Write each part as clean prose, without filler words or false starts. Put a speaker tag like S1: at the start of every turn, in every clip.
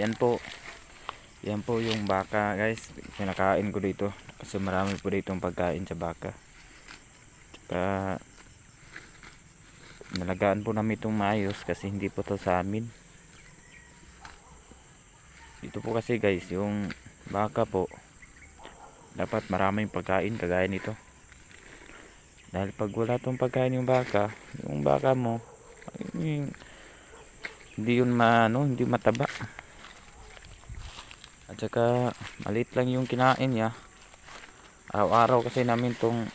S1: Yan po. Yan po yung baka guys. Kinakain ko dito. Kasi marami po ditong pagkain sa baka. Tsaka nalagaan po namin itong maayos kasi hindi po to sa amin. Dito po kasi guys, yung baka po dapat maraming pagkain kagaya nito. Dahil pag wala tong pagkain yung baka mo hindi yun hindi mataba. At saka maliit lang yung kinain niya. Araw-araw kasi namin tong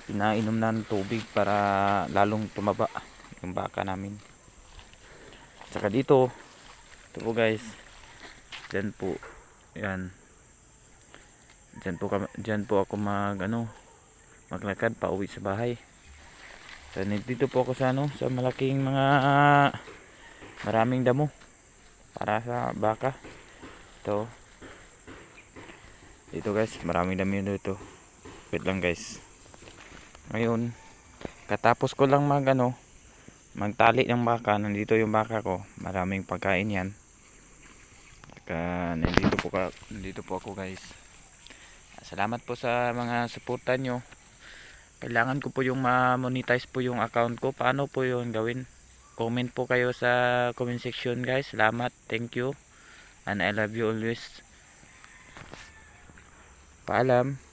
S1: pinainom na ng tubig para lalong tumaba yung baka namin. At saka dito, ito po guys, dyan po, yan, dyan po ako maglakad pa uwi sa bahay. So dito po ako sa sa malaking maraming damo para sa baka. Dito guys, maraming damo dito. Wait lang guys. Ngayon, katapos ko lang magtali ng baka. Nandito yung baka ko, maraming pagkain yan. Nandito po ako guys. Salamat po sa mga suporta nyo. Kailangan ko po yung ma-monetize po yung account ko. Paano po yung gawin? Comment po kayo sa comment section guys. Salamat, thank you, and I love you always. Paalam.